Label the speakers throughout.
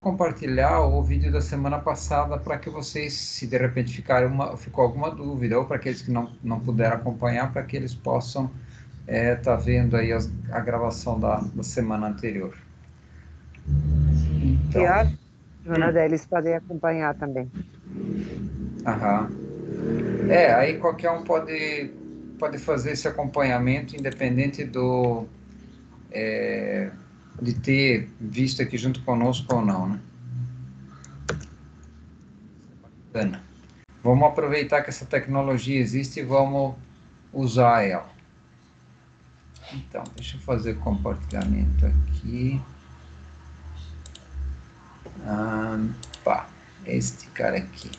Speaker 1: compartilhar o vídeo da semana passada para que vocês, se de repente ficou alguma dúvida, ou para aqueles que não puderam acompanhar, para que eles possam tá vendo aí a gravação da semana anterior.
Speaker 2: Que
Speaker 1: Então,
Speaker 2: ótimo, né? Daí eles podem acompanhar também.
Speaker 1: aham. Aí qualquer um pode fazer esse acompanhamento, independente de ter visto aqui junto conosco ou não, né? Bacana. Vamos aproveitar que essa tecnologia existe e vamos usar ela. Então, deixa eu fazer o compartilhamento aqui. Pá, este cara aqui.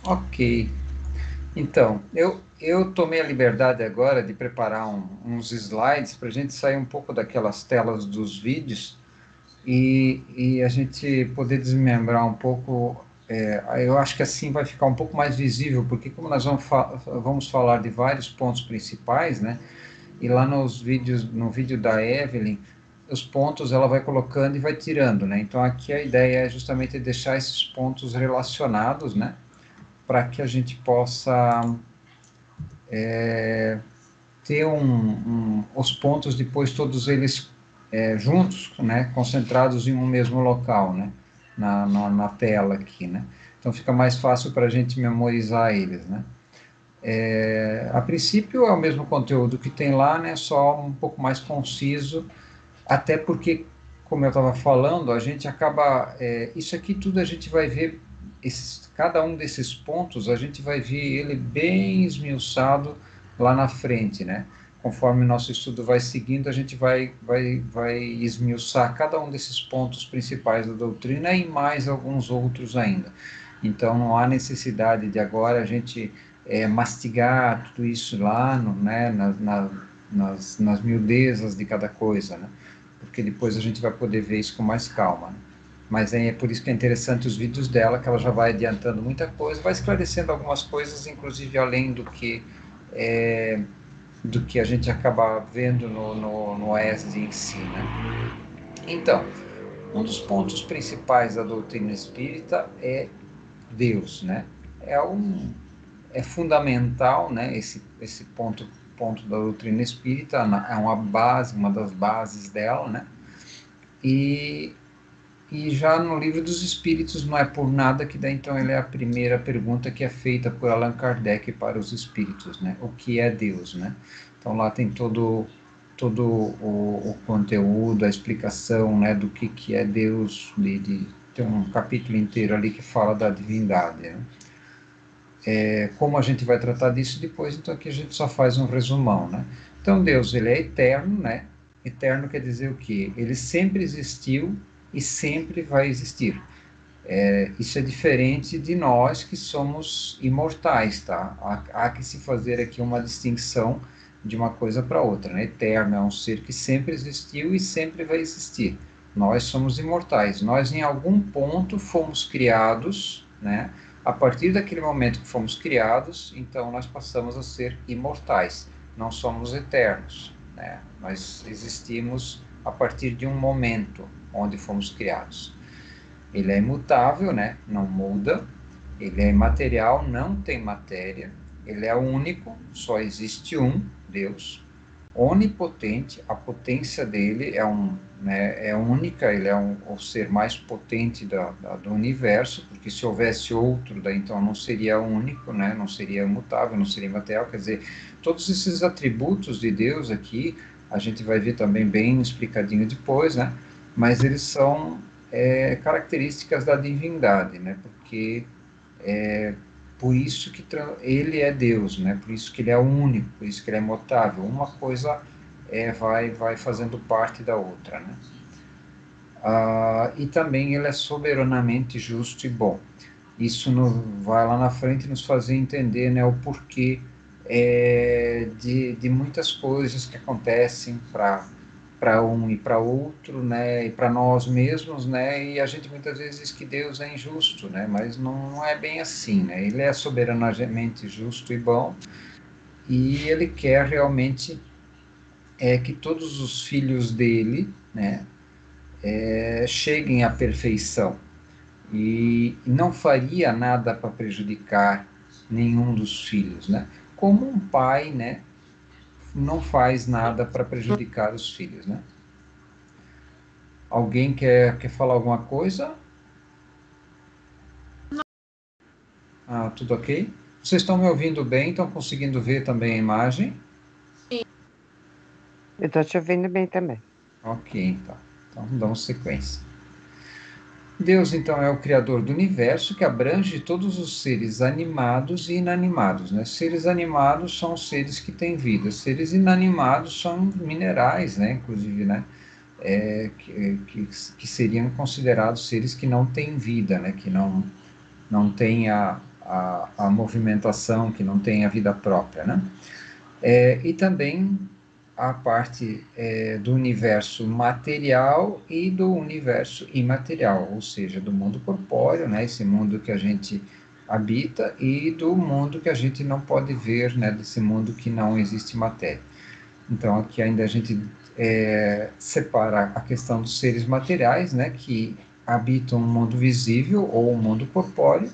Speaker 1: Ok. Então, eu tomei a liberdade agora de preparar uns slides para a gente sair um pouco daquelas telas dos vídeos e a gente poder desmembrar um pouco. Eu acho que assim vai ficar um pouco mais visível, porque como nós vamos falar de vários pontos principais, né? E lá nos vídeos, no vídeo da Evelyn, os pontos ela vai colocando e vai tirando, né? Então aqui a ideia é justamente deixar esses pontos relacionados, né? Para que a gente possa ter os pontos depois todos eles juntos, né? Concentrados em um mesmo local, né? Na tela aqui, né? Então fica mais fácil para a gente memorizar eles, né? A princípio é o mesmo conteúdo que tem lá, né? Só um pouco mais conciso. Até porque, como eu estava falando, a gente acaba. Isso aqui tudo a gente vai ver, cada um desses pontos, a gente vai ver ele bem esmiuçado lá na frente, né? Conforme o nosso estudo vai seguindo, a gente vai esmiuçar cada um desses pontos principais da doutrina e mais alguns outros ainda. Então, não há necessidade de agora a gente mastigar tudo isso lá, né, nas miudezas de cada coisa, né? Porque depois a gente vai poder ver isso com mais calma, né? Mas é por isso que é interessante os vídeos dela, que ela já vai adiantando muita coisa, vai esclarecendo algumas coisas, inclusive além do que a gente acaba vendo no ESD em si, né? Então, um dos pontos principais da doutrina espírita é Deus, né? É, é fundamental, né, esse ponto da doutrina espírita, é uma base, uma das bases dela, né? E E já no livro dos Espíritos não é por nada que daí então ele é a primeira pergunta que é feita por Allan Kardec para os Espíritos, né? O que é Deus, né? Então lá tem todo o conteúdo, a explicação, né, do que é Deus, tem um capítulo inteiro ali que fala da divindade, né? Como a gente vai tratar disso depois, então aqui a gente só faz um resumão, né? Então Deus, ele é eterno, né? Eterno quer dizer o quê? Ele sempre existiu e sempre vai existir. Isso é diferente de nós que somos imortais, tá? Há que se fazer aqui uma distinção de uma coisa para outra, né? Eterno é um ser que sempre existiu e sempre vai existir. Nós somos imortais. Nós, em algum ponto, fomos criados, né? A partir daquele momento que fomos criados, então nós passamos a ser imortais. Não somos eternos, né? Nós existimos a partir de um momento onde fomos criados. Ele é imutável, né? Não muda. Ele é imaterial, não tem matéria. Ele é único, só existe um Deus. Onipotente, a potência dele é única, ele é o ser mais potente do universo, porque se houvesse outro, daí então não seria único, né? Não seria imutável, não seria imaterial. Quer dizer, todos esses atributos de Deus aqui, a gente vai ver também bem explicadinho depois, né? Mas eles são características da divindade, né? Porque por isso que ele é Deus, né? Por isso que ele é único, por isso que ele é imutável. Uma coisa vai fazendo parte da outra, né? E também ele é soberanamente justo e bom. Isso vai lá na frente nos fazer entender, né, o porquê de muitas coisas que acontecem para um e para outro, né, e para nós mesmos, né, e a gente muitas vezes diz que Deus é injusto, né, mas não é bem assim, né, ele é soberanamente justo e bom, e ele quer realmente é que todos os filhos dele, né, cheguem à perfeição, e não faria nada para prejudicar nenhum dos filhos, né? Como um pai, né, não faz nada para prejudicar os filhos, né? Alguém quer falar alguma coisa? Ah, tudo ok? Vocês estão me ouvindo bem? Estão conseguindo ver também a imagem?
Speaker 2: Eu estou te ouvindo bem também.
Speaker 1: Ok, então. Então, damos sequência. Deus, então, é o Criador do universo que abrange todos os seres animados e inanimados, né? Seres animados são os seres que têm vida, seres inanimados são minerais, né? Inclusive, né? Que seriam considerados seres que não têm vida, né? Que não têm a movimentação, que não têm a vida própria, né? E também a parte do universo material e do universo imaterial, ou seja, do mundo corpóreo, né, esse mundo que a gente habita, e do mundo que a gente não pode ver, né, desse mundo que não existe matéria. Então, aqui ainda a gente separa a questão dos seres materiais, né, que habitam o mundo visível ou o mundo corpóreo,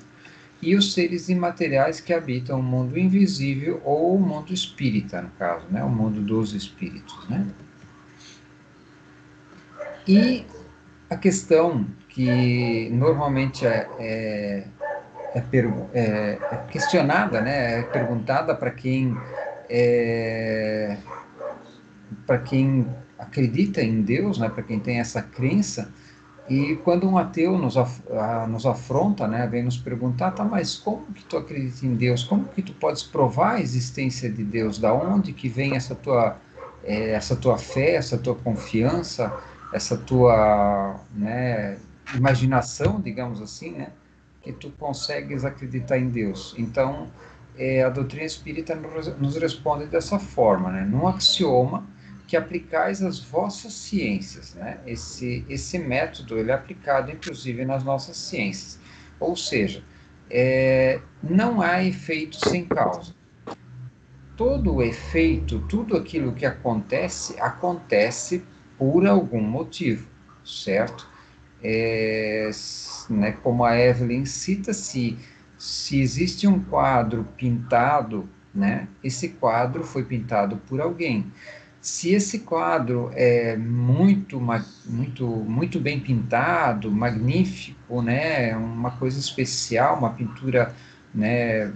Speaker 1: e os seres imateriais que habitam o mundo invisível ou o mundo espírita, no caso, né? O mundo dos espíritos, né? E a questão que normalmente é questionada, né? É perguntada é, para quem acredita em Deus, né? Para quem tem essa crença. E quando um ateu nos afronta, né, vem nos perguntar, tá, mas como que tu acredita em Deus? Como que tu podes provar a existência de Deus? Da onde que vem essa tua fé, essa tua confiança, essa tua, né, imaginação, digamos assim, né, que tu consegues acreditar em Deus? Então, a doutrina espírita nos responde dessa forma, né, num axioma que aplicais as vossas ciências, né? Esse método ele é aplicado inclusive nas nossas ciências, ou seja, não há efeito sem causa. Todo o efeito, tudo aquilo que acontece, acontece por algum motivo, certo? Né, como a Evelyn cita, se existe um quadro pintado, né, esse quadro foi pintado por alguém. Se esse quadro é muito bem pintado, magnífico, né, uma coisa especial, uma pintura, né,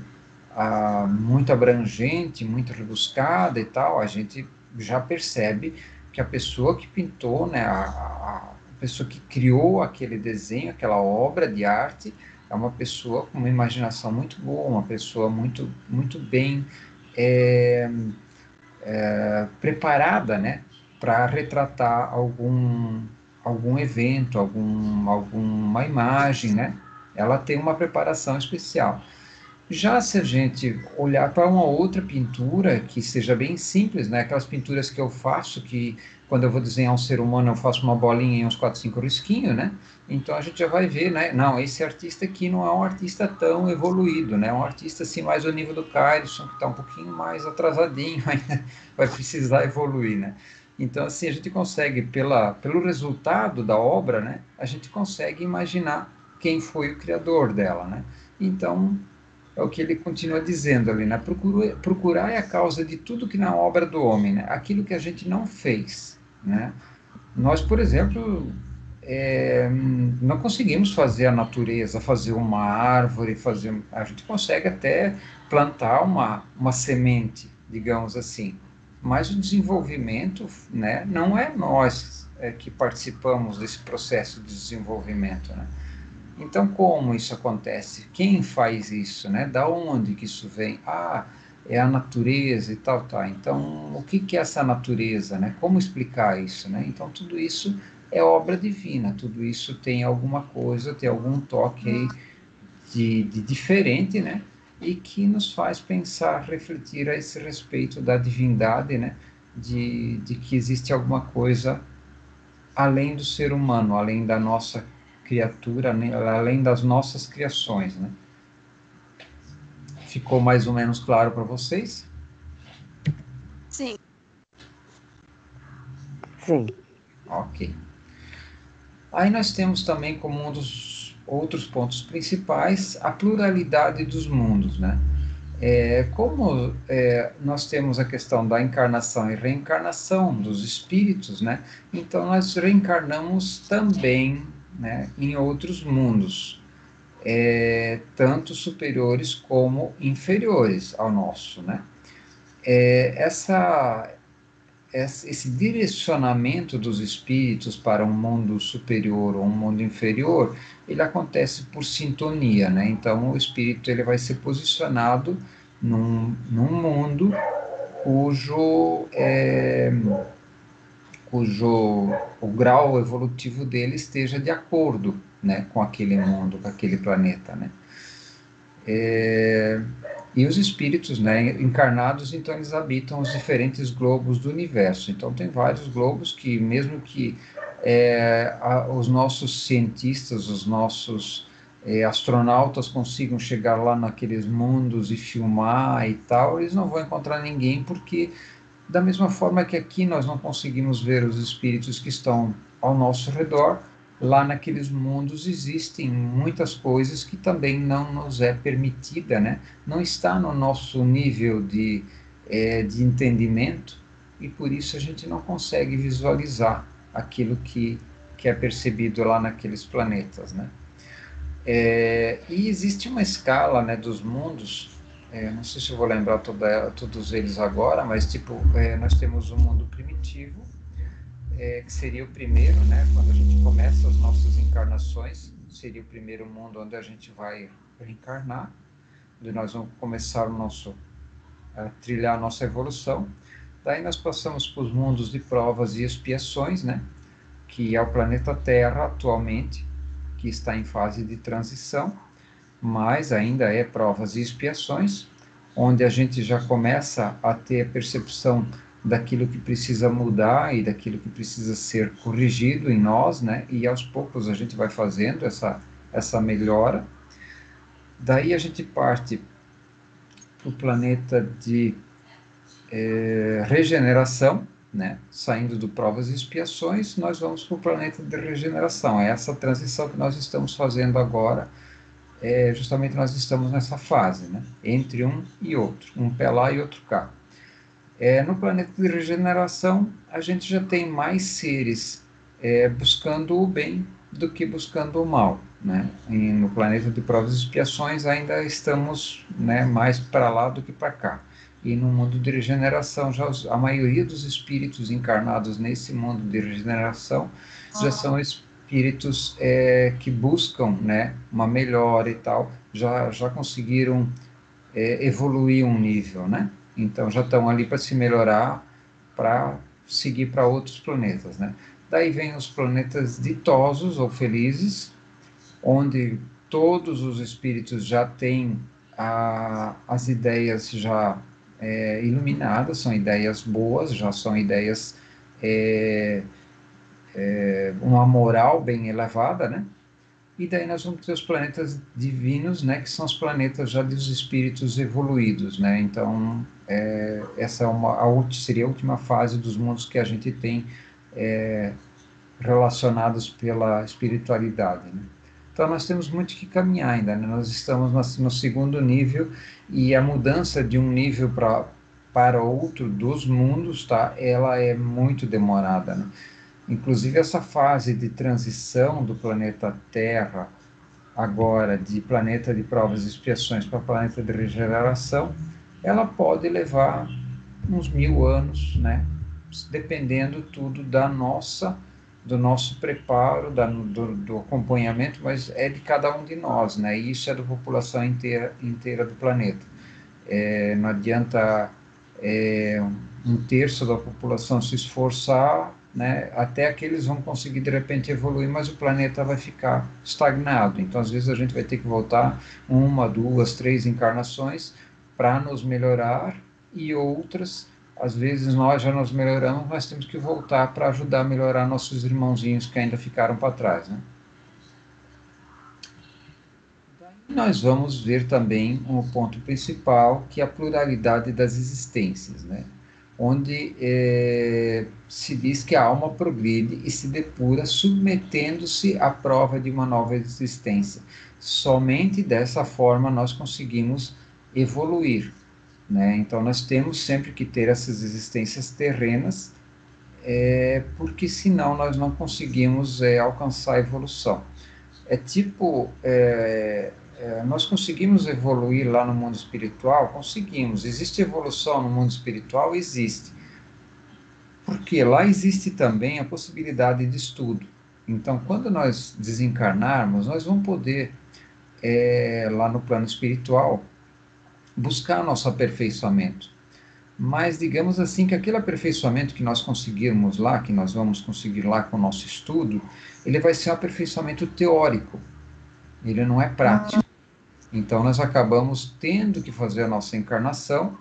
Speaker 1: muito abrangente, muito rebuscada e tal, a gente já percebe que a pessoa que pintou, né, a pessoa que criou aquele desenho, aquela obra de arte, é uma pessoa com uma imaginação muito boa, uma pessoa muito bem é, preparada, né, para retratar algum evento, alguma imagem, né? Ela tem uma preparação especial. Já se a gente olhar para uma outra pintura que seja bem simples, né? Aquelas pinturas que eu faço, que quando eu vou desenhar um ser humano, eu faço uma bolinha e uns 4, 5 risquinhos, né? Então a gente já vai ver, né? Não, esse artista aqui não é um artista tão evoluído, né? É um artista assim mais ao nível do Cairson, que está um pouquinho mais atrasadinho, ainda vai precisar evoluir, né? Então assim a gente consegue pelo resultado da obra, né? A gente consegue imaginar quem foi o criador dela, né? Então é o que ele continua dizendo ali, né? Procurar é a causa de tudo que na obra do homem, né? Aquilo que a gente não fez, né? Nós, por exemplo, não conseguimos fazer a natureza, fazer uma árvore, a gente consegue até plantar uma semente, digamos assim, mas o desenvolvimento, né, não é nós que participamos desse processo de desenvolvimento, né? Então, como isso acontece? Quem faz isso, né? Da onde que isso vem? Ah, é a natureza e tal, tá. Então, o que que é essa natureza, né? Como explicar isso, né? Então, tudo isso é obra divina, tudo isso tem alguma coisa, tem algum toque aí de diferente, né? E que nos faz pensar, refletir a esse respeito da divindade, né? De que existe alguma coisa além do ser humano, além da nossa criatura, né, além das nossas criações, né? Ficou mais ou menos claro para vocês?
Speaker 3: Sim.
Speaker 2: Sim.
Speaker 1: Ok. Aí nós temos também como um dos outros pontos principais a pluralidade dos mundos, né? Como nós temos a questão da encarnação e reencarnação dos espíritos, né? Então nós reencarnamos também, né, em outros mundos, tanto superiores como inferiores ao nosso, né? Essa esse direcionamento dos espíritos para um mundo superior ou um mundo inferior, ele acontece por sintonia, né? Então, o espírito ele vai ser posicionado num mundo cujo, cujo o grau evolutivo dele esteja de acordo, né, com aquele mundo, com aquele planeta, né? E os espíritos, né, encarnados, então eles habitam os diferentes globos do universo. Então tem vários globos que, mesmo que os nossos cientistas, os nossos astronautas consigam chegar lá naqueles mundos e filmar e tal, eles não vão encontrar ninguém, porque da mesma forma que aqui nós não conseguimos ver os espíritos que estão ao nosso redor, lá naqueles mundos existem muitas coisas que também não nos é permitida, né? Não está no nosso nível de entendimento, e por isso a gente não consegue visualizar aquilo que é percebido lá naqueles planetas, né? E existe uma escala, né, dos mundos. Não sei se eu vou lembrar todos eles agora, mas tipo, nós temos o mundo primitivo, que seria o primeiro, né? Quando a gente começa as nossas encarnações, seria o primeiro mundo onde a gente vai reencarnar, onde nós vamos começar a trilhar a nossa evolução. Daí nós passamos para os mundos de provas e expiações, né? Que é o planeta Terra atualmente, que está em fase de transição, mas ainda é provas e expiações, onde a gente já começa a ter a percepção daquilo que precisa mudar e daquilo que precisa ser corrigido em nós, né? E aos poucos a gente vai fazendo essa melhora. Daí a gente parte para o planeta de regeneração, né? Saindo do provas e expiações, nós vamos para o planeta de regeneração. É essa transição que nós estamos fazendo agora. Justamente nós estamos nessa fase, né? Entre um e outro, um pé lá e outro cá. No planeta de regeneração, a gente já tem mais seres buscando o bem do que buscando o mal, né? E no planeta de provas e expiações ainda estamos, né, mais para lá do que para cá. E no mundo de regeneração, a maioria dos espíritos encarnados nesse mundo de regeneração já são espíritos que buscam, né, uma melhora e tal, já conseguiram evoluir um nível, né? Então já estão ali para se melhorar, para seguir para outros planetas, né? Daí vem os planetas ditosos ou felizes, onde todos os espíritos já têm as ideias já iluminadas, são ideias boas, já são ideias uma moral bem elevada, né? E daí nós vamos ter os planetas divinos, né, que são os planetas já dos espíritos evoluídos, né? Então, essa seria a última fase dos mundos que a gente tem relacionados pela espiritualidade, né? Então, nós temos muito que caminhar ainda, né? Nós estamos no segundo nível, e a mudança de um nível para outro dos mundos, tá? Ela é muito demorada, né? Inclusive, essa fase de transição do planeta Terra, agora de planeta de provas e expiações para planeta de regeneração, ela pode levar uns 1000 anos, né? Dependendo tudo do nosso preparo, do acompanhamento, mas é de cada um de nós, né? E isso é da população inteira do planeta. Não adianta um terço da população se esforçar, né? Até que eles vão conseguir de repente evoluir, mas o planeta vai ficar estagnado. Então, às vezes a gente vai ter que voltar 1, 2, 3 encarnações para nos melhorar, e outras, às vezes nós já nos melhoramos, mas temos que voltar para ajudar a melhorar nossos irmãozinhos que ainda ficaram para trás, né? Nós vamos ver também um ponto principal, que é a pluralidade das existências, né? onde se diz que a alma progride e se depura submetendo-se à prova de uma nova existência. Somente dessa forma nós conseguimos evoluir, né? Então nós temos sempre que ter essas existências terrenas, porque senão nós não conseguimos alcançar a evolução. É tipo, nós conseguimos evoluir lá no mundo espiritual? Conseguimos. Existe evolução no mundo espiritual? Existe. Porque lá existe também a possibilidade de estudo. Então, quando nós desencarnarmos, nós vamos poder, lá no plano espiritual, buscar nosso aperfeiçoamento. Mas digamos assim que aquele aperfeiçoamento que nós conseguirmos lá, que nós vamos conseguir lá com o nosso estudo, ele vai ser um aperfeiçoamento teórico, ele não é prático. Então nós acabamos tendo que fazer a nossa encarnação,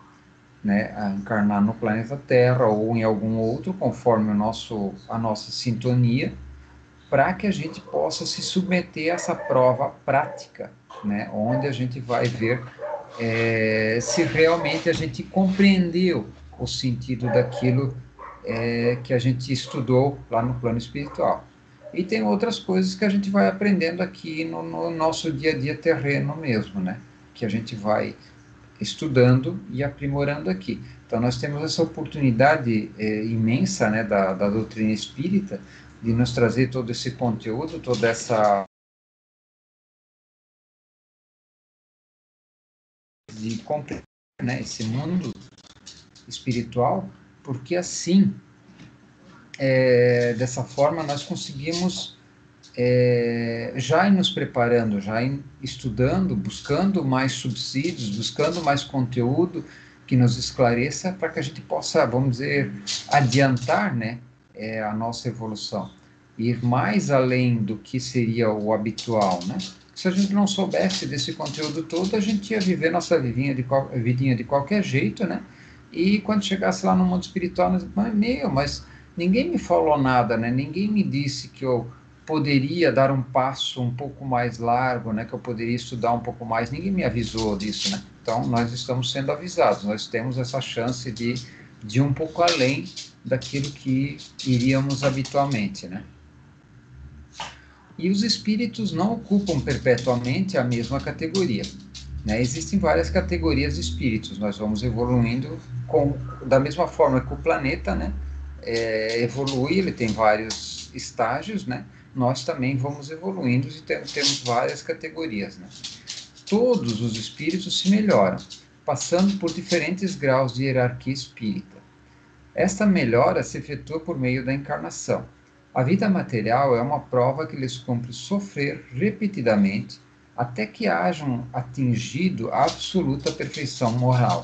Speaker 1: né, a encarnar no planeta Terra ou em algum outro, conforme a nossa sintonia, para que a gente possa se submeter a essa prova prática, né, onde a gente vai ver se realmente a gente compreendeu o sentido daquilo que a gente estudou lá no plano espiritual. E tem outras coisas que a gente vai aprendendo aqui no nosso dia a dia terreno mesmo, né? Que a gente vai estudando e aprimorando aqui. Então nós temos essa oportunidade imensa, né, da doutrina espírita, de nos trazer todo esse conteúdo, toda essa de compreender, né, esse mundo espiritual, porque assim, dessa forma, nós conseguimos já ir nos preparando, já ir estudando, buscando mais subsídios, buscando mais conteúdo que nos esclareça para que a gente possa, vamos dizer, adiantar, né, a nossa evolução, ir mais além do que seria o habitual, né? Se a gente não soubesse desse conteúdo todo, a gente ia viver nossa vidinha de qualquer jeito, né? E quando chegasse lá no mundo espiritual, nós, mas ninguém me falou nada, né? Ninguém me disse que eu poderia dar um passo um pouco mais largo, né? Que eu poderia estudar um pouco mais. Ninguém me avisou disso, né? Então, nós estamos sendo avisados. Nós temos essa chance de ir um pouco além daquilo que iríamos habitualmente, né? E os espíritos não ocupam perpetuamente a mesma categoria, né? Existem várias categorias de espíritos, nós vamos evoluindo da mesma forma que o planeta, né, evolui, ele tem vários estágios, né? Nós também vamos evoluindo e temos várias categorias, né? Todos os espíritos se melhoram, passando por diferentes graus de hierarquia espírita. Esta melhora se efetua por meio da encarnação. A vida material é uma prova que lhes cumpre sofrer repetidamente até que hajam atingido a absoluta perfeição moral,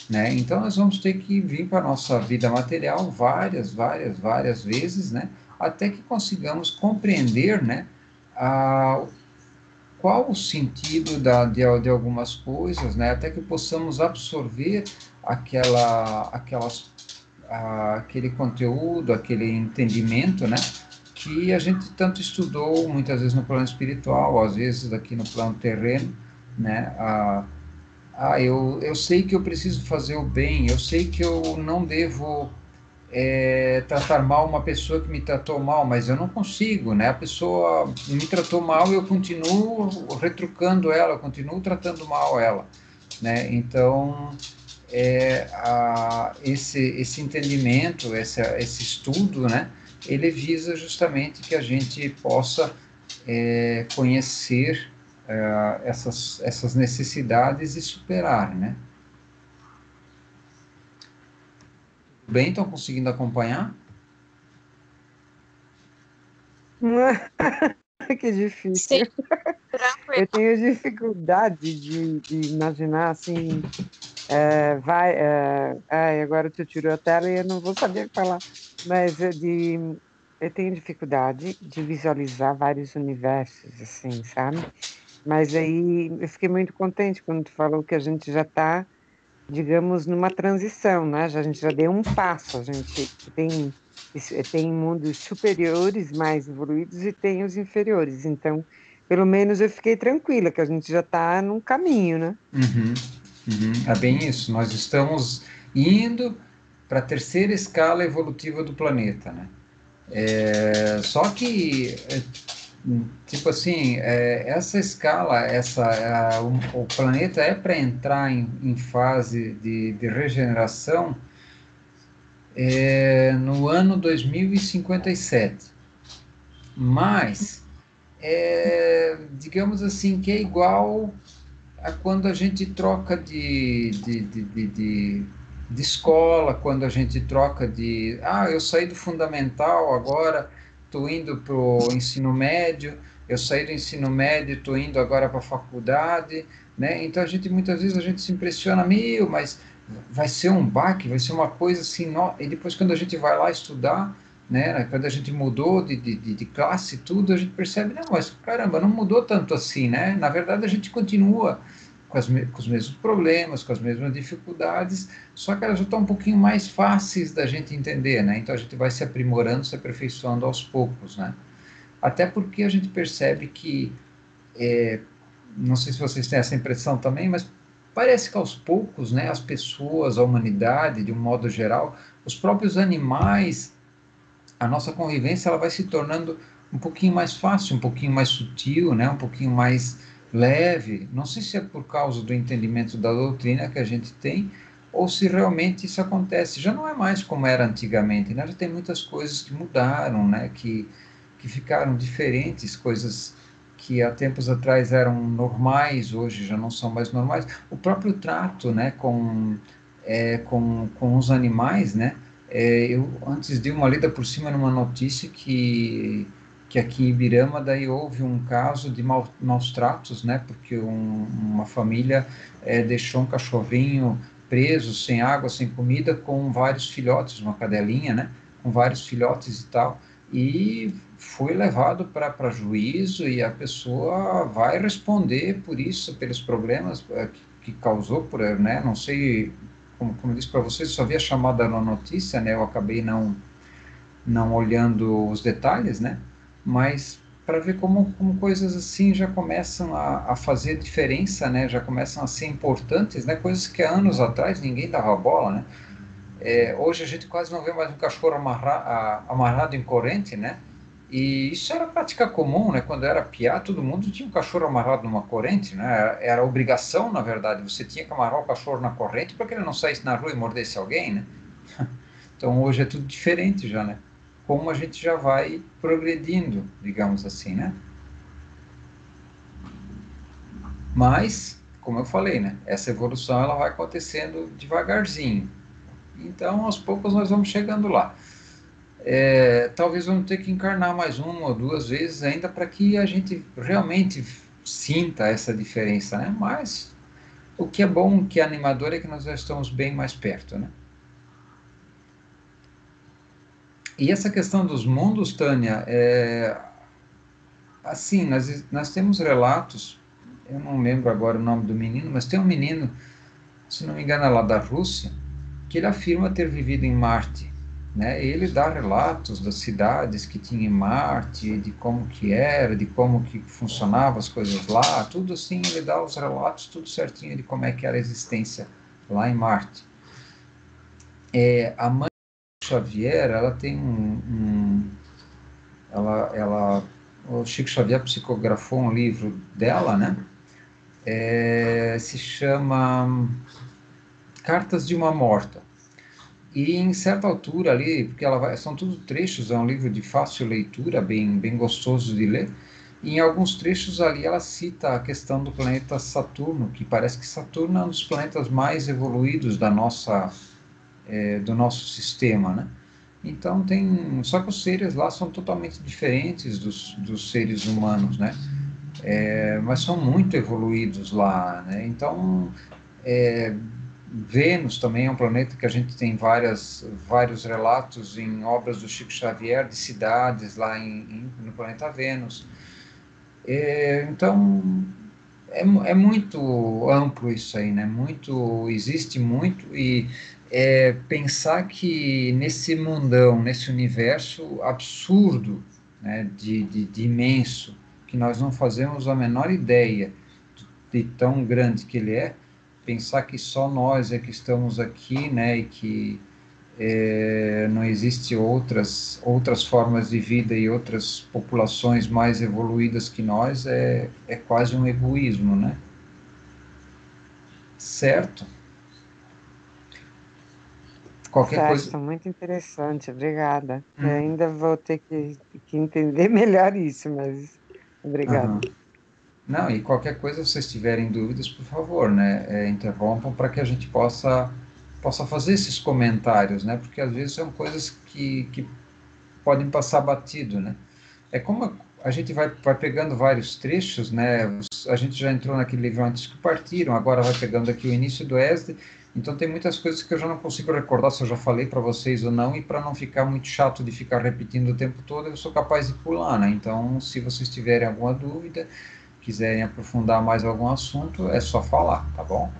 Speaker 1: né? Então nós vamos ter que vir para a nossa vida material várias vezes, né? Até que consigamos compreender, né, qual o sentido de algumas coisas, né? Até que possamos absorver aquele conteúdo, aquele entendimento, né? Que a gente tanto estudou, muitas vezes no plano espiritual, às vezes aqui no plano terreno, né? Eu sei que eu preciso fazer o bem, eu sei que eu não devo tratar mal uma pessoa que me tratou mal, mas eu não consigo, né? A pessoa me tratou mal e eu continuo retrucando ela, eu continuo tratando mal ela, né? Então, esse entendimento, esse estudo, né? Ele visa justamente que a gente possa conhecer essas necessidades e superar, né? Tudo bem? Estão conseguindo acompanhar?
Speaker 2: Que difícil.
Speaker 3: Sim,
Speaker 2: Eu tenho dificuldade de imaginar assim. Agora tu tirou a tela e eu não vou saber falar. Mas eu tenho dificuldade de visualizar vários universos, assim, sabe? Mas aí eu fiquei muito contente quando tu falou que a gente já está, digamos, numa transição, né? A gente já deu um passo, a gente tem mundos superiores, mais evoluídos, e tem os inferiores. Então, pelo menos eu fiquei tranquila, que a gente já está num caminho, né?
Speaker 1: Uhum, uhum. É bem isso. Nós estamos indo para a terceira escala evolutiva do planeta, né? Só que, tipo assim, essa escala, o planeta é para entrar em fase de regeneração no ano 2057. Mas, digamos assim, que é igual a quando a gente troca de escola, quando a gente troca eu saí do fundamental, agora estou indo para o ensino médio, eu saí do ensino médio, estou indo agora para a faculdade, né? Então muitas vezes a gente se impressiona, mas vai ser um baque, vai ser uma coisa assim, e depois quando a gente vai lá estudar, né? Quando a gente mudou de classe e tudo, a gente percebe, não, mas caramba, não mudou tanto assim, né? Na verdade, a gente continua com os mesmos problemas, com as mesmas dificuldades, só que elas já estão um pouquinho mais fáceis da gente entender, né? Então a gente vai se aprimorando, se aperfeiçoando aos poucos, né? Até porque a gente percebe que, não sei se vocês têm essa impressão também, mas parece que aos poucos, né, as pessoas, a humanidade, de um modo geral, os próprios animais, a nossa convivência ela vai se tornando um pouquinho mais fácil, um pouquinho mais sutil, né? Um pouquinho mais leve. Não sei se é por causa do entendimento da doutrina que a gente tem, ou se realmente isso acontece. Já não é mais como era antigamente, né? Já tem muitas coisas que mudaram, né? Que ficaram diferentes, coisas que há tempos atrás eram normais, hoje já não são mais normais. O próprio trato, né? Com os animais, né? Eu antes dei uma lida por cima numa notícia que aqui em Ibirama daí houve um caso de maus tratos, né? Porque uma família deixou um cachorrinho preso, sem água, sem comida, com vários filhotes, uma cadelinha, né? Com vários filhotes e tal. E foi levado para juízo e a pessoa vai responder por isso, pelos problemas que causou, né? Não sei como eu disse para vocês, só vi a chamada na notícia, né? Eu acabei não olhando os detalhes, né? Mas para ver como coisas assim já começam a fazer diferença, né? Já começam a ser importantes, né? Coisas que há anos atrás ninguém dava bola, né? Hoje a gente quase não vê mais um cachorro amarrado em corrente, né? E isso era prática comum, né? Quando era piá, todo mundo tinha um cachorro amarrado numa corrente, né? Era obrigação, na verdade. Você tinha que amarrar o cachorro na corrente para que ele não saísse na rua e mordesse alguém, né? Então hoje é tudo diferente já, né? Como a gente já vai progredindo, digamos assim, né? Mas, como eu falei, né? Essa evolução ela vai acontecendo devagarzinho. Então, aos poucos nós vamos chegando lá. Talvez vamos ter que encarnar mais uma ou duas vezes ainda para que a gente realmente sinta essa diferença, né? Mas o que é bom, o que é animador é que nós já estamos bem mais perto, né? E essa questão dos mundos, Tânia, assim, nós temos relatos, eu não lembro agora o nome do menino, mas tem um menino, se não me engano, é lá da Rússia, que ele afirma ter vivido em Marte, né? Ele dá relatos das cidades que tinha em Marte, de como que era, de como que funcionavam as coisas lá, tudo assim, ele dá os relatos, tudo certinho de como é que era a existência lá em Marte. A mãe do Xavier, ela tem o Chico Xavier psicografou um livro dela, né? Se chama Cartas de uma Morta. E em certa altura ali, porque são tudo trechos, é um livro de fácil leitura, bem gostoso de ler, e em alguns trechos ali ela cita a questão do planeta Saturno, que parece que Saturno é um dos planetas mais evoluídos do nosso sistema, né? Então só que os seres lá são totalmente diferentes dos seres humanos, né? Mas são muito evoluídos lá, né? Então, é, Vênus também é um planeta que a gente tem vários relatos em obras do Chico Xavier de cidades lá no planeta Vênus. Então, é muito amplo isso aí, né? Existe muito e pensar que nesse mundão, nesse universo absurdo, né, de imenso, que nós não fazemos a menor ideia de tão grande que ele é, pensar que só nós é que estamos aqui, né, e que não existe outras formas de vida e outras populações mais evoluídas que nós, é quase um egoísmo, né? Certo? Qualquer coisa.
Speaker 2: Certo, muito interessante, obrigada. Eu
Speaker 1: Hum,
Speaker 2: ainda vou ter que entender melhor isso, mas
Speaker 1: aham.
Speaker 2: obrigada.
Speaker 1: Não, e qualquer coisa, se vocês tiverem dúvidas, por favor, né, interrompam para que a gente possa fazer esses comentários, né? Porque às vezes são coisas que podem passar batido, né? É como a gente vai pegando vários trechos, né? A gente já entrou naquele livro antes que partiram, agora vai pegando aqui o início do Esdras, então tem muitas coisas que eu já não consigo recordar se eu já falei para vocês ou não, e para não ficar muito chato de ficar repetindo o tempo todo, eu sou capaz de pular, né? Então, se vocês tiverem alguma dúvida, quiserem aprofundar mais algum assunto, é só falar, tá bom?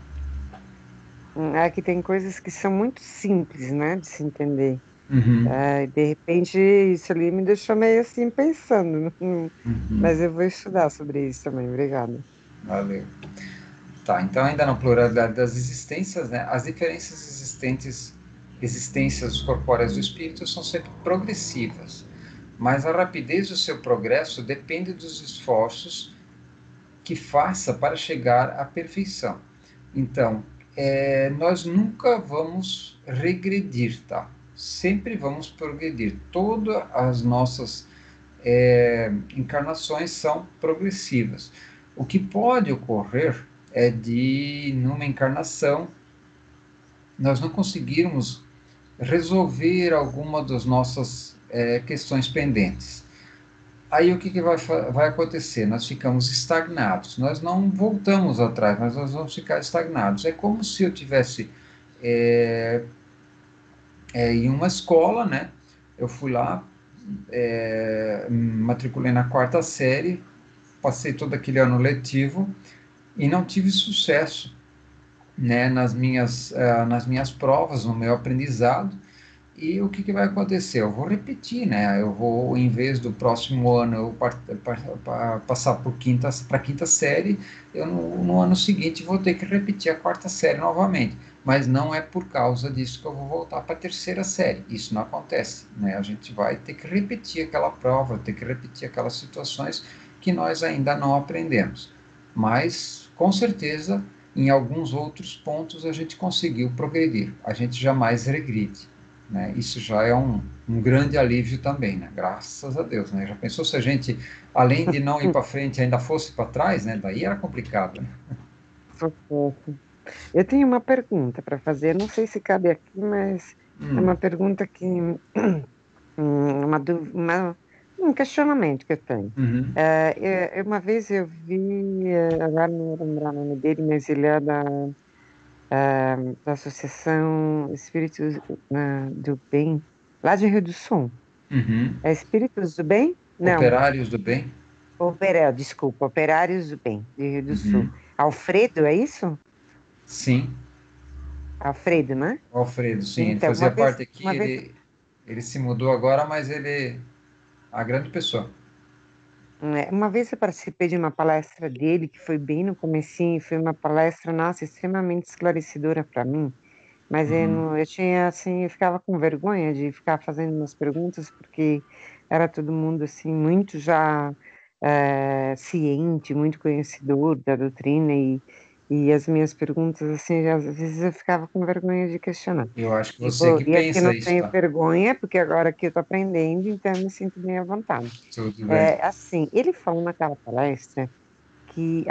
Speaker 2: Aqui tem coisas que são muito simples, né, de se entender.
Speaker 1: Uhum,
Speaker 2: De repente, isso ali me deixou meio assim pensando,
Speaker 1: uhum,
Speaker 2: mas eu vou estudar sobre isso também, obrigada.
Speaker 1: valeu. Tá, então ainda na pluralidade das existências, né, as existências corpóreas do espírito são sempre progressivas, mas a rapidez do seu progresso depende dos esforços que faça para chegar à perfeição. Então, nós nunca vamos regredir, tá? Sempre vamos progredir. Todas as nossas encarnações são progressivas. O que pode ocorrer é de, numa encarnação, nós não conseguirmos resolver alguma das nossas questões pendentes. Aí o que vai acontecer? Nós ficamos estagnados, nós não voltamos atrás, mas nós vamos ficar estagnados. É como se eu tivesse é, em uma escola, né? Eu fui lá, matriculei na quarta série, passei todo aquele ano letivo e não tive sucesso, né, nas minhas provas, no meu aprendizado. E o que vai acontecer? Eu vou repetir, né? Eu vou, em vez do próximo ano eu passar para a quinta série, eu no ano seguinte vou ter que repetir a quarta série novamente. Mas não é por causa disso que eu vou voltar para a terceira série. Isso não acontece, né? A gente vai ter que repetir aquela prova, ter que repetir aquelas situações que nós ainda não aprendemos. Mas, com certeza, em alguns outros pontos a gente conseguiu progredir. A gente jamais regride, né? Isso já é um grande alívio também, né? Graças a Deus, né? Já pensou se a gente, além de não ir para frente, ainda fosse para trás, né? Daí era complicado, né?
Speaker 2: Socorro. Eu tenho uma pergunta para fazer, não sei se cabe aqui, mas é uma
Speaker 1: Hum,
Speaker 2: pergunta que, um questionamento que eu tenho.
Speaker 1: uhum,
Speaker 2: Uma vez eu vi, agora não vou lembrar o nome dele, mas ele é da Associação Espíritos do Bem, lá de Rio do Sul.
Speaker 1: uhum.
Speaker 2: É Espíritos do Bem? Não,
Speaker 1: Operários do bem?
Speaker 2: desculpa, Operários do Bem, de Rio do Sul.
Speaker 1: Uhum.
Speaker 2: Alfredo, é isso?
Speaker 1: Sim,
Speaker 2: Alfredo, né?
Speaker 1: o Alfredo, sim. Ele
Speaker 2: Então,
Speaker 1: fazia parte aqui,
Speaker 2: uma vez,
Speaker 1: ele se mudou agora, mas ele é a grande pessoa.
Speaker 2: uma vez eu participei de uma palestra dele, que foi bem no comecinho, foi uma palestra, nossa, extremamente esclarecedora para mim, mas
Speaker 1: Uhum.
Speaker 2: eu tinha, assim, eu ficava com vergonha de ficar fazendo umas perguntas, porque era todo mundo, assim, muito já ciente, muito conhecedor da doutrina, e as minhas perguntas, assim, às vezes eu ficava com vergonha de questionar.
Speaker 1: Eu acho que você
Speaker 2: Tipo,
Speaker 1: que
Speaker 2: e aqui eu
Speaker 1: pensa
Speaker 2: não
Speaker 1: isso,
Speaker 2: tenho
Speaker 1: tá?
Speaker 2: vergonha, porque agora que eu tô aprendendo, então eu me sinto bem à vontade.
Speaker 1: Tudo bem.
Speaker 2: Assim, ele falou naquela palestra que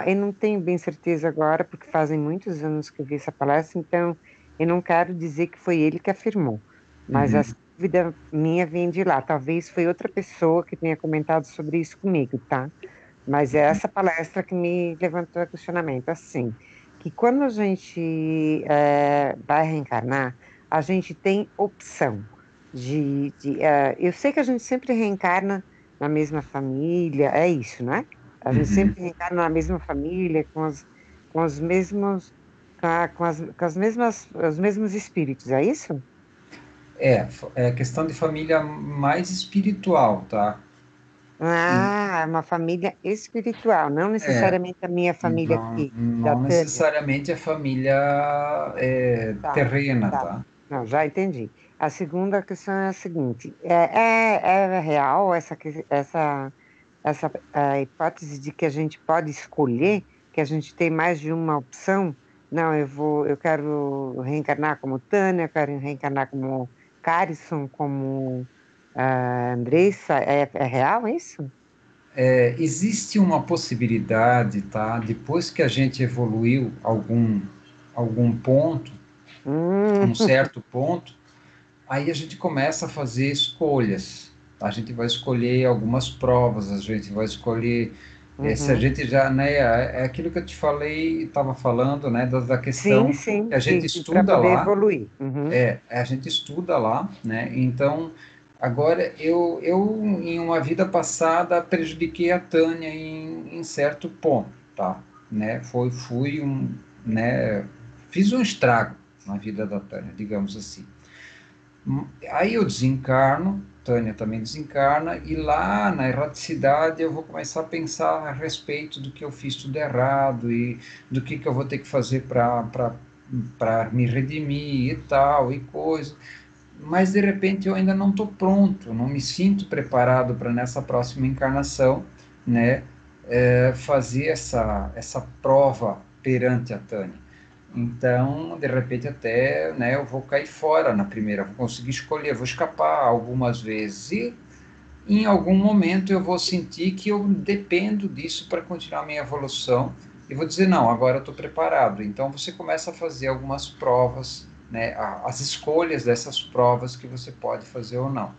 Speaker 2: eu não tenho bem certeza agora, porque fazem muitos anos que eu vi essa palestra, então eu não quero dizer que foi ele que afirmou, mas a
Speaker 1: Uhum.
Speaker 2: dúvida minha vem de lá. Talvez foi outra pessoa que tenha comentado sobre isso comigo, tá? Mas é essa palestra que me levantou o questionamento, assim, que quando a gente vai reencarnar, a gente tem opção eu sei que a gente sempre reencarna na mesma família, é isso, né? A gente
Speaker 1: Uhum.
Speaker 2: sempre reencarna na mesma família, com os mesmos, com as mesmas, os mesmos espíritos, é isso?
Speaker 1: É questão de família mais espiritual, tá? E,
Speaker 2: Ah, é uma família espiritual, não
Speaker 1: é,
Speaker 2: necessariamente a minha família
Speaker 1: não,
Speaker 2: aqui, da
Speaker 1: não
Speaker 2: Tânia.
Speaker 1: necessariamente a família
Speaker 2: Tá,
Speaker 1: terrena,
Speaker 2: tá.
Speaker 1: tá?
Speaker 2: Não, já entendi. A segunda questão é a seguinte: é real essa hipótese de que a gente pode escolher, que a gente tem mais de uma opção? Não, eu quero reencarnar como Tânia, eu quero reencarnar como Carison, como Andressa. É real isso?
Speaker 1: Existe uma possibilidade, tá? Depois que a gente evoluiu algum ponto,
Speaker 2: Hum,
Speaker 1: um certo ponto, aí a gente começa a fazer escolhas. A gente vai escolher algumas provas, a gente vai escolher, se a
Speaker 2: uhum.
Speaker 1: gente já, né, é aquilo que eu te falei, estava falando, né, da
Speaker 2: Sim,
Speaker 1: questão que
Speaker 2: sim,
Speaker 1: a gente
Speaker 2: para
Speaker 1: estuda
Speaker 2: poder
Speaker 1: lá,
Speaker 2: evoluir. Uhum.
Speaker 1: a gente estuda lá, né, então, agora, eu em uma vida passada, prejudiquei a Tânia em certo ponto, tá, né, fui né, fiz um estrago na vida da Tânia, digamos assim. Aí eu desencarno, Tânia também desencarna, e lá na erraticidade eu vou começar a pensar a respeito do que eu fiz tudo errado e do que eu vou ter que fazer para me redimir e tal, e coisa. Mas de repente eu ainda não estou pronto, não me sinto preparado para nessa próxima encarnação, né, fazer essa prova perante a Tânia. Então, de repente, até, né, eu vou cair fora na primeira, vou conseguir escolher, vou escapar algumas vezes. E em algum momento eu vou sentir que eu dependo disso para continuar a minha evolução. E vou dizer, não, agora eu estou preparado. Então, você começa a fazer algumas provas, né, as escolhas dessas provas que você pode fazer ou não,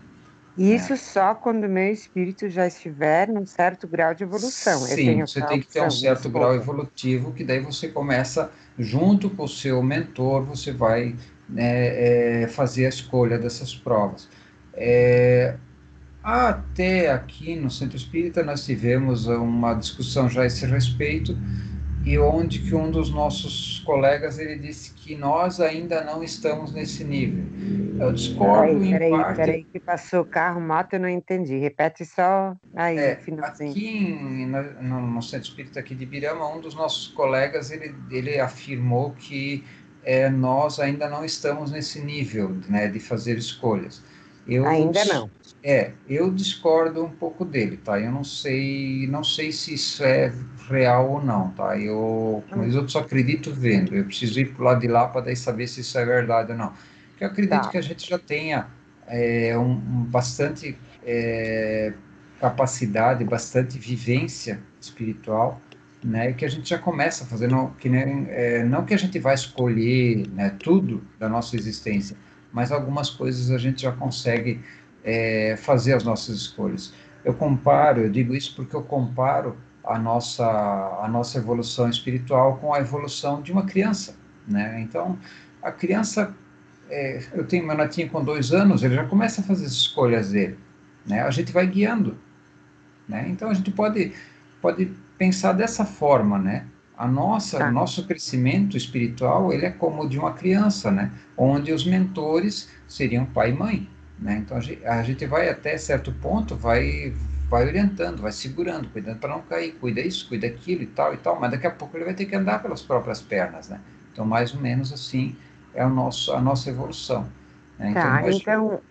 Speaker 2: E
Speaker 1: né?
Speaker 2: isso só quando o meu espírito já estiver num certo grau de evolução. Eu
Speaker 1: Sim,
Speaker 2: tenho
Speaker 1: você
Speaker 2: essa
Speaker 1: tem que ter um
Speaker 2: opção de
Speaker 1: certo grau
Speaker 2: escolha.
Speaker 1: evolutivo, que daí você começa, junto com o seu mentor, você vai, né, fazer a escolha dessas provas. É, Até aqui no Centro Espírita nós tivemos uma discussão já a esse respeito, e onde que um dos nossos colegas ele disse que nós ainda não estamos nesse nível. Eu
Speaker 2: Peraí,
Speaker 1: discordo em
Speaker 2: peraí,
Speaker 1: parte.
Speaker 2: peraí, que passou carro, moto, eu não entendi. Repete só aí o finalzinho.
Speaker 1: Aqui no Centro Espírita aqui de Birama, um dos nossos colegas, ele afirmou que nós ainda não estamos nesse nível, né, de fazer escolhas. Eu,
Speaker 2: Ainda
Speaker 1: dis-
Speaker 2: não.
Speaker 1: eu discordo um pouco dele, tá? Eu não sei se isso é real ou não, tá? Como
Speaker 2: Hum,
Speaker 1: diz, eu só acredito vendo. Eu preciso ir pro lado de lá para daí saber se isso é verdade ou não. Porque eu acredito
Speaker 2: tá.
Speaker 1: que a gente já tenha bastante capacidade, bastante vivência espiritual, né, que a gente já começa fazendo, que nem, não que a gente vai escolher, né, tudo da nossa existência, mas algumas coisas a gente já consegue fazer as nossas escolhas. Eu digo isso porque eu comparo a nossa evolução espiritual com a evolução de uma criança, né? Então, a criança, eu tenho meu netinho com 2 anos, ele já começa a fazer as escolhas dele, né? A gente vai guiando, né? Então a gente pode pensar dessa forma, né?
Speaker 2: Tá.
Speaker 1: Nosso crescimento espiritual, ele é como o de uma criança, né? Onde os mentores seriam pai e mãe, né? Então a gente vai até certo ponto, vai orientando, vai segurando, cuidando para não cair, cuida isso, cuida aquilo e tal, mas daqui a pouco ele vai ter que andar pelas próprias pernas, né? Então mais ou menos assim é a nossa evolução, né? Então
Speaker 2: Tá,
Speaker 1: imagina.
Speaker 2: então,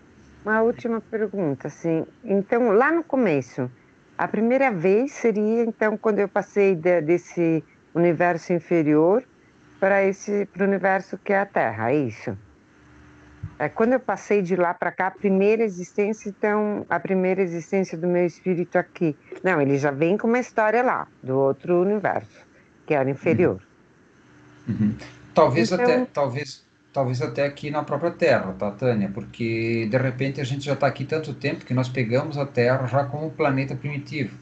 Speaker 2: uma última pergunta, assim. Então, lá no começo, a primeira vez seria, então, quando eu passei desse universo inferior para o universo que é a Terra, é isso? É, quando eu passei de lá para cá, a primeira existência, então, a primeira existência do meu espírito aqui. Não, ele já vem com uma história lá, do outro universo, que era inferior.
Speaker 1: Uhum. Talvez até,
Speaker 2: Então,
Speaker 1: talvez até aqui na própria Terra, tá, Tânia? Porque de repente a gente já está aqui tanto tempo que nós pegamos a Terra já como um planeta primitivo,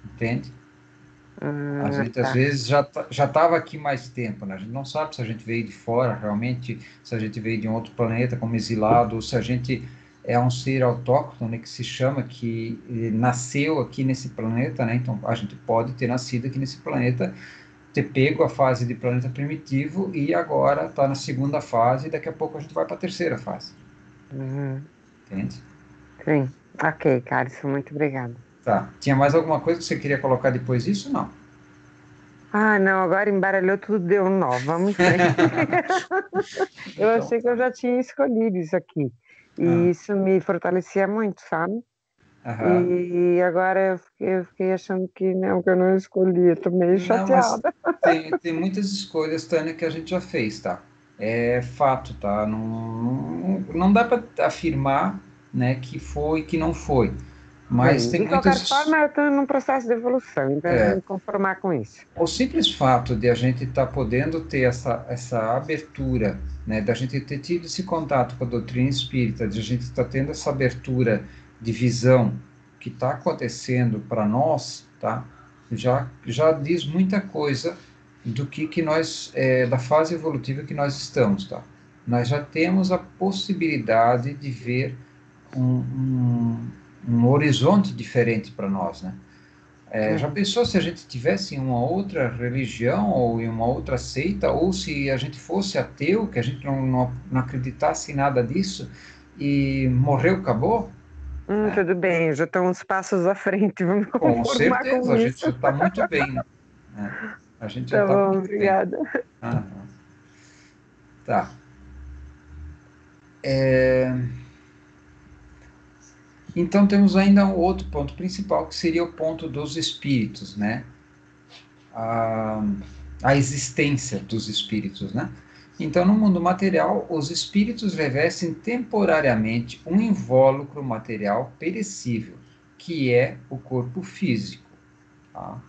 Speaker 1: entende? A gente às
Speaker 2: tá.
Speaker 1: vezes já estava aqui mais tempo, né? A gente não sabe se a gente veio de fora realmente, se a gente veio de um outro planeta como exilado, ou se a gente é um ser autóctone que se chama, que nasceu aqui nesse planeta, né? Então a gente pode ter nascido aqui nesse planeta, ter pego a fase de planeta primitivo e agora está na segunda fase e daqui a pouco a gente vai para a terceira fase,
Speaker 2: Uhum.
Speaker 1: entende?
Speaker 2: Sim. Ok, Carlos, muito obrigada.
Speaker 1: Tá. Tinha mais alguma coisa que você queria colocar depois disso? Não.
Speaker 2: Ah, não, agora embaralhou tudo, deu um nó. Vamos em frente. Eu
Speaker 1: Então,
Speaker 2: achei que eu já tinha escolhido isso aqui.
Speaker 1: ah,
Speaker 2: E isso me fortalecia muito, sabe?
Speaker 1: aham.
Speaker 2: E agora eu fiquei achando que eu não escolhi. Eu tô meio
Speaker 1: Não, mas
Speaker 2: chateada.
Speaker 1: tem muitas escolhas, Tânia, que a gente já fez, tá? É fato, tá? Não dá para afirmar, né, que foi, que não foi. Mas
Speaker 2: Sim,
Speaker 1: tem
Speaker 2: de qualquer
Speaker 1: muitas.
Speaker 2: forma, eu estou num processo de evolução, então eu vou
Speaker 1: É,
Speaker 2: me conformar com isso.
Speaker 1: o simples fato de a gente estar podendo ter essa abertura, né, da gente ter tido esse contato com a doutrina espírita, de a gente estar tendo essa abertura de visão que está acontecendo para nós, tá? Já diz muita coisa do que nós, da fase evolutiva que nós estamos, tá? Nós já temos a possibilidade de ver um, um, um horizonte diferente para nós, né? Já
Speaker 2: Uhum.
Speaker 1: pensou se a gente tivesse em uma outra religião ou em uma outra seita, ou se a gente fosse ateu, que a gente não acreditasse em nada disso e morreu, acabou? Né?
Speaker 2: Tudo bem, eu já estou uns passos à frente, vou me
Speaker 1: Com
Speaker 2: conformar
Speaker 1: certeza,
Speaker 2: com
Speaker 1: a gente
Speaker 2: isso.
Speaker 1: já está muito bem, né? A gente já
Speaker 2: Tá
Speaker 1: está
Speaker 2: bom,
Speaker 1: muito bem.
Speaker 2: obrigada.
Speaker 1: Aham. Tá. É, Então temos ainda um outro ponto principal, que seria o ponto dos espíritos, né? A, a existência dos espíritos, né? Então, no mundo material, os espíritos revestem temporariamente um invólucro material perecível, que é o corpo físico. Tá?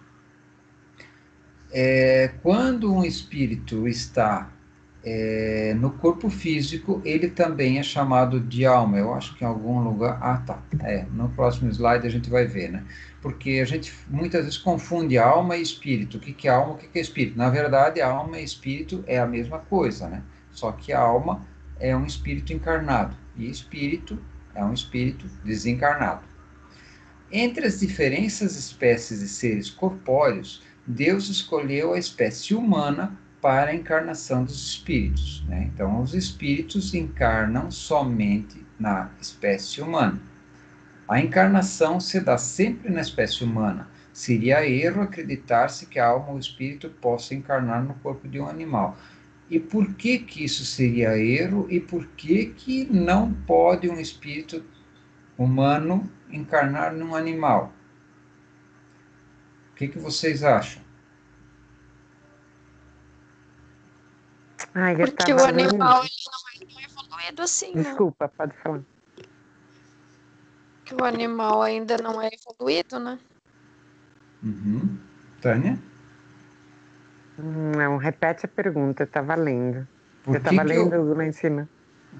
Speaker 1: Quando um espírito está no corpo físico, ele também é chamado de alma. Eu acho que em algum lugar. Ah, tá. No próximo slide a gente vai ver, né? Porque a gente muitas vezes confunde alma e espírito. O que que é alma, o que que é espírito? Na verdade, alma e espírito é a mesma coisa, né? Só que a alma é um espírito encarnado e espírito é um espírito desencarnado. Entre as diferentes espécies de seres corpóreos, Deus escolheu a espécie humana para a encarnação dos espíritos, né? Então, os espíritos encarnam somente na espécie humana. A encarnação se dá sempre na espécie humana. Seria erro acreditar-se que a alma ou o espírito possa encarnar no corpo de um animal. E por que que isso seria erro e por que que não pode um espírito humano encarnar num animal? O que que vocês acham?
Speaker 2: Ai, eu
Speaker 3: Porque o
Speaker 2: tava
Speaker 3: animal
Speaker 2: lendo.
Speaker 3: ele não é tão evoluído assim, né?
Speaker 2: Desculpa, pode falar.
Speaker 3: Que o animal ainda não é evoluído, né?
Speaker 1: Uhum. Tânia?
Speaker 2: Não, repete a pergunta, eu tava lendo. Eu
Speaker 1: Por que
Speaker 2: tava
Speaker 1: que, eu,
Speaker 2: lendo lá em cima.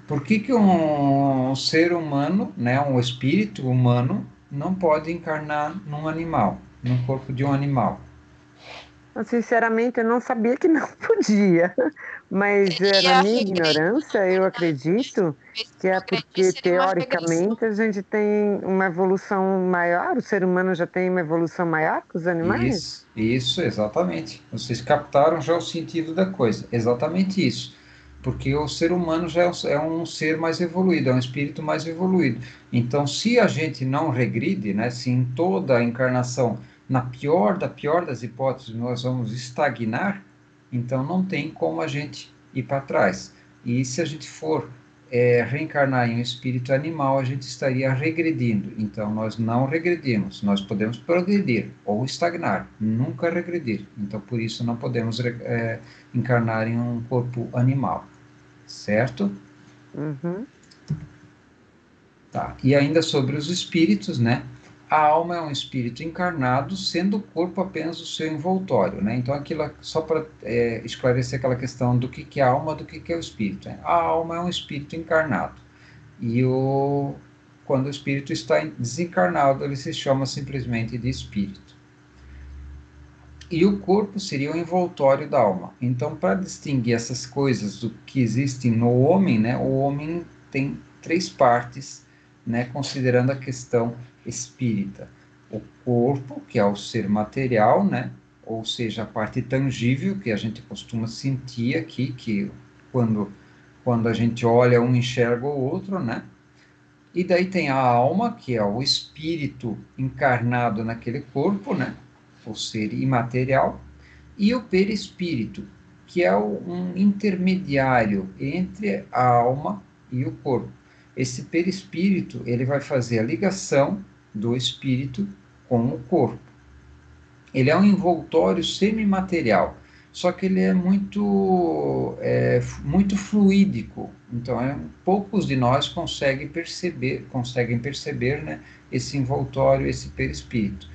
Speaker 1: por que que um ser humano, né, um espírito humano, não pode encarnar num animal, no corpo de um animal?
Speaker 2: Sinceramente, eu não sabia que não podia, mas na
Speaker 3: Seria
Speaker 2: minha
Speaker 3: regressão,
Speaker 2: ignorância,
Speaker 3: na
Speaker 2: eu
Speaker 3: verdade.
Speaker 2: acredito
Speaker 3: Esse
Speaker 2: que é
Speaker 3: progredir
Speaker 2: porque,
Speaker 3: seria uma regressão.
Speaker 2: teoricamente, a gente tem uma evolução maior, o ser humano já tem uma evolução maior que os animais?
Speaker 1: Isso, exatamente. Vocês captaram já o sentido da coisa. Exatamente isso. Porque o ser humano já é um ser mais evoluído, é um espírito mais evoluído. Então, se a gente não regride, né, se em toda a encarnação, na pior da pior das hipóteses, nós vamos estagnar, então não tem como a gente ir para trás. E se a gente for reencarnar em um espírito animal, a gente estaria regredindo. Então, nós não regredimos, nós podemos progredir ou estagnar, nunca regredir. Então, por isso, não podemos encarnar em um corpo animal, certo?
Speaker 2: Uhum.
Speaker 1: Tá. E ainda sobre os espíritos, né? A alma é um espírito encarnado, sendo o corpo apenas o seu envoltório, né? Então, aquilo só para esclarecer aquela questão do que é a alma, do que é o espírito, né? A alma é um espírito encarnado. E quando o espírito está desencarnado, ele se chama simplesmente de espírito. E o corpo seria o envoltório da alma. Então, para distinguir essas coisas do que existem no homem, né, o homem tem três partes, né, considerando a questão espírita. O corpo, que é o ser material, né, ou seja, a parte tangível que a gente costuma sentir aqui, que quando a gente olha um enxerga o outro, né? E daí tem a alma, que é o espírito encarnado naquele corpo, né? O ser imaterial. e o perispírito, que é um intermediário entre a alma e o corpo. Esse perispírito, ele vai fazer a ligação do espírito com o corpo. Ele é um envoltório semimaterial, só que ele é muito fluídico. Então, poucos de nós conseguem perceber, né, esse envoltório, esse perispírito.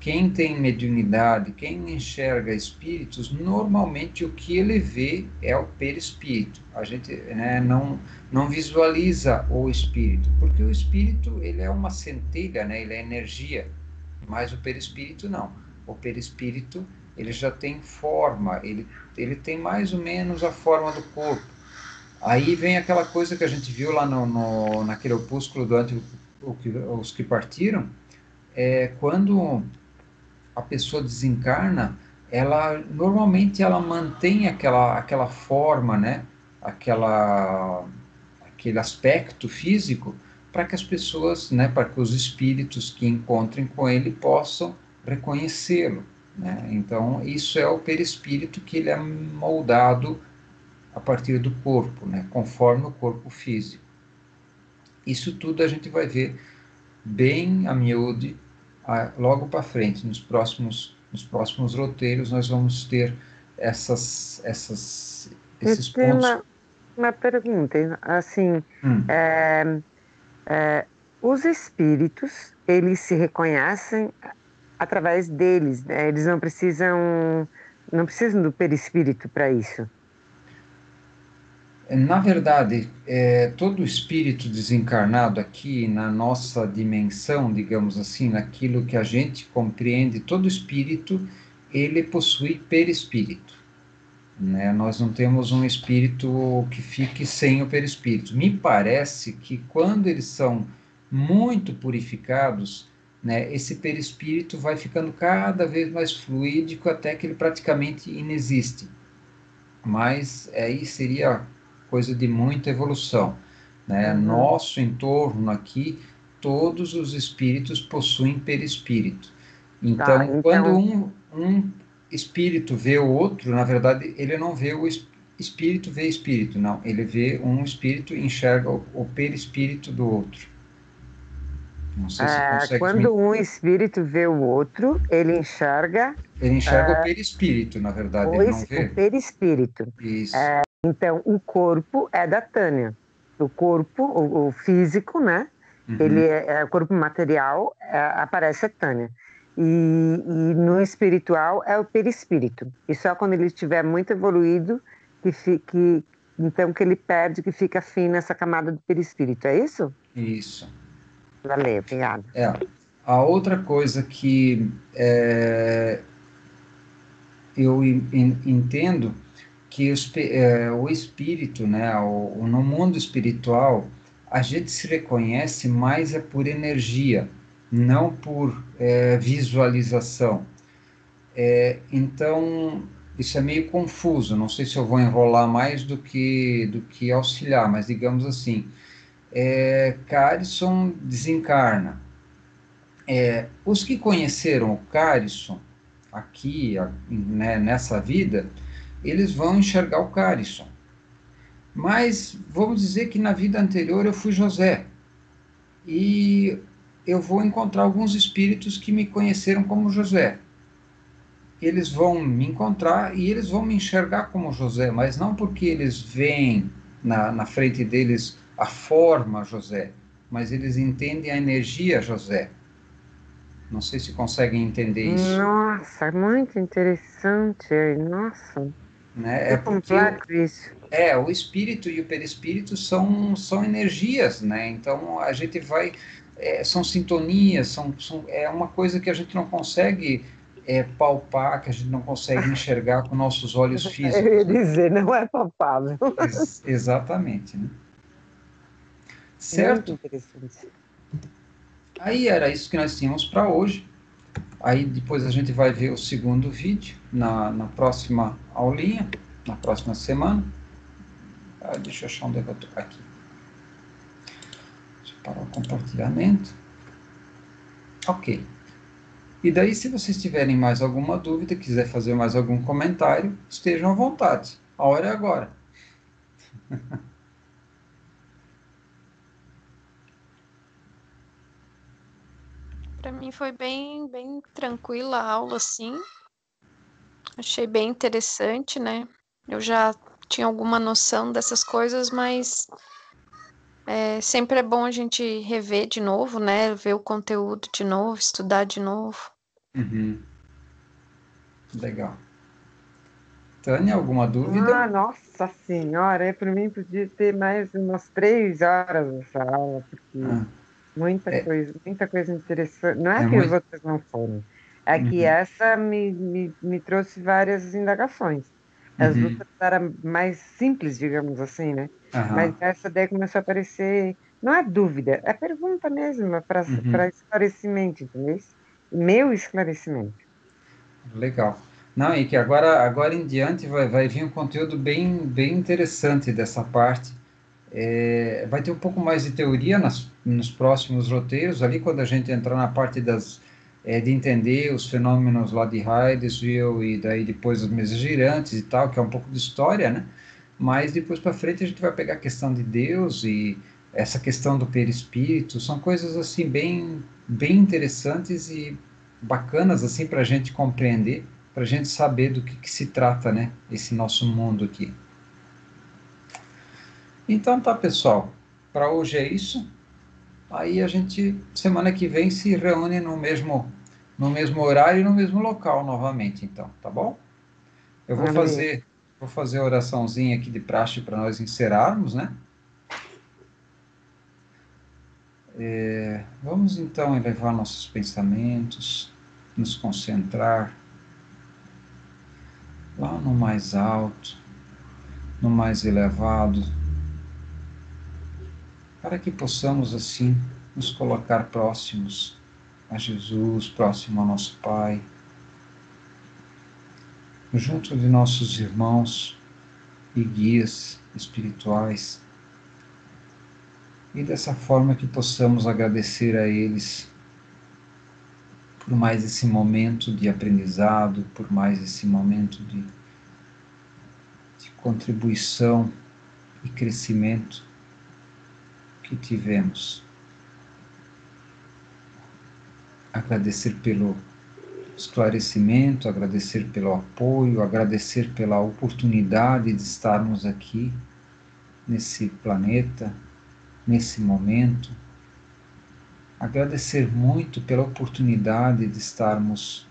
Speaker 1: Quem tem mediunidade, quem enxerga espíritos, normalmente o que ele vê é o perispírito. A gente, né, não visualiza o espírito, porque o espírito, ele é uma centelha, né, ele é energia, mas o perispírito não. O perispírito, ele já tem forma, ele tem mais ou menos a forma do corpo. Aí vem aquela coisa que a gente viu lá naquele opúsculo do Os que Partiram, quando a pessoa desencarna, normalmente ela mantém aquela forma, né? Aquele aspecto físico, para que as pessoas, né, para que os espíritos que encontrem com ele possam reconhecê-lo, né? Então, isso é o perispírito, que ele é moldado a partir do corpo, né, conforme o corpo físico. Isso tudo a gente vai ver bem a miúde logo para frente. Nos próximos roteiros nós vamos ter esses
Speaker 2: Eu tenho
Speaker 1: pontos.
Speaker 2: uma pergunta, assim,
Speaker 1: Hum.
Speaker 2: Os espíritos, eles se reconhecem através deles, né? Eles não precisam do perispírito para isso.
Speaker 1: Na verdade, todo espírito desencarnado aqui na nossa dimensão, digamos assim, naquilo que a gente compreende, todo espírito, ele possui perispírito, né? Nós não temos um espírito que fique sem o perispírito. Me parece que quando eles são muito purificados, né, esse perispírito vai ficando cada vez mais fluídico até que ele praticamente inexiste. Mas aí seria coisa de muita evolução, né? Nosso entorno aqui, todos os espíritos possuem perispírito. Então, quando um espírito vê o outro, na verdade, ele não vê o espírito vê espírito, não. Ele vê um espírito e enxerga o perispírito do outro. Não sei se consegue...
Speaker 2: Quando um espírito vê o outro, ele enxerga...
Speaker 1: Ele enxerga o perispírito, na verdade, ele não vê.
Speaker 2: O perispírito.
Speaker 1: Isso.
Speaker 2: Então, o corpo é da Tânia. O corpo, o físico, né?
Speaker 1: Uhum.
Speaker 2: Ele o corpo material, aparece a Tânia. E no espiritual é o perispírito. E só quando ele estiver muito evoluído, então que ele perde, que fica fino essa camada do perispírito. É isso?
Speaker 1: Isso.
Speaker 2: Valeu, obrigada.
Speaker 1: A outra coisa que eu entendo que o espírito, né, no mundo espiritual, a gente se reconhece mais por energia, não por visualização. Então, isso é meio confuso, não sei se eu vou enrolar mais do que auxiliar, mas digamos assim, Carison desencarna. Os que conheceram o Carison aqui, né, nessa vida, eles vão enxergar o Carison. Mas vamos dizer que na vida anterior eu fui José. E eu vou encontrar alguns espíritos que me conheceram como José. Eles vão me encontrar e eles vão me enxergar como José, mas não porque eles veem na frente deles a forma José, mas eles entendem a energia José. Não sei se conseguem entender isso.
Speaker 2: Nossa, muito interessante. Nossa,
Speaker 1: né?
Speaker 2: Complexo isso.
Speaker 1: O espírito e o perispírito são energias, né? Então a gente vai... são sintonias, é uma coisa que a gente não consegue palpar, que a gente não consegue enxergar com nossos olhos físicos.
Speaker 2: Eu ia dizer, não é palpável.
Speaker 1: Exatamente, né? Certo?
Speaker 2: Muito interessante.
Speaker 1: Aí era isso que nós tínhamos para hoje. Aí depois a gente vai ver o segundo vídeo na próxima aulinha, na próxima semana. Deixa eu achar onde é que eu estou aqui. Deixa eu parar o compartilhamento. Ok. E daí, se vocês tiverem mais alguma dúvida, quiser fazer mais algum comentário, estejam à vontade. A hora é agora.
Speaker 3: Para mim foi bem tranquila a aula, assim. Achei bem interessante, né? Eu já tinha alguma noção dessas coisas, mas sempre é bom a gente rever de novo, né? Ver o conteúdo de novo, estudar de novo.
Speaker 1: Uhum. Legal. Tânia, alguma dúvida?
Speaker 2: Ah, nossa senhora, para mim podia ter mais umas 3 horas essa aula, porque
Speaker 1: Ah, é,
Speaker 2: muita coisa interessante. Não é
Speaker 1: é
Speaker 2: que as
Speaker 1: muito.
Speaker 2: outras não foram, é que
Speaker 1: Uhum,
Speaker 2: essa me trouxe várias indagações. As
Speaker 1: uhum,
Speaker 2: outras eram mais simples, digamos assim, né? Mas
Speaker 1: aham,
Speaker 2: essa daí começou a aparecer, não é dúvida, é pergunta mesmo, para
Speaker 1: uhum.
Speaker 2: esclarecimento, entendeu? Meu esclarecimento.
Speaker 1: Legal. Não, e que agora em diante vai vir um conteúdo bem interessante dessa parte. Vai ter um pouco mais de teoria nos próximos roteiros, ali quando a gente entrar na parte de entender os fenômenos lá de Hydesville e daí depois as mesas girantes e tal, que é um pouco de história, né? Mas depois para frente a gente vai pegar a questão de Deus e essa questão do perispírito, são coisas assim bem interessantes e bacanas assim para a gente compreender, para a gente saber do que se trata, né? Esse nosso mundo aqui. Então tá, pessoal. Para hoje é isso. Aí a gente, semana que vem, se reúne no mesmo horário e no mesmo local novamente, então, tá bom? Eu vou
Speaker 2: Ali.
Speaker 1: fazer, vou fazer a oraçãozinha aqui de praxe para nós encerrarmos, né? Vamos então elevar nossos pensamentos, nos concentrar lá no mais alto, no mais elevado, para que possamos assim nos colocar próximos a Jesus, próximo ao nosso Pai, junto de nossos irmãos e guias espirituais, e dessa forma que possamos agradecer a eles por mais esse momento de aprendizado, por mais esse momento de contribuição e crescimento que tivemos. Agradecer pelo esclarecimento, agradecer pelo apoio, agradecer pela oportunidade de estarmos aqui nesse planeta, nesse momento. Agradecer muito pela oportunidade de estarmos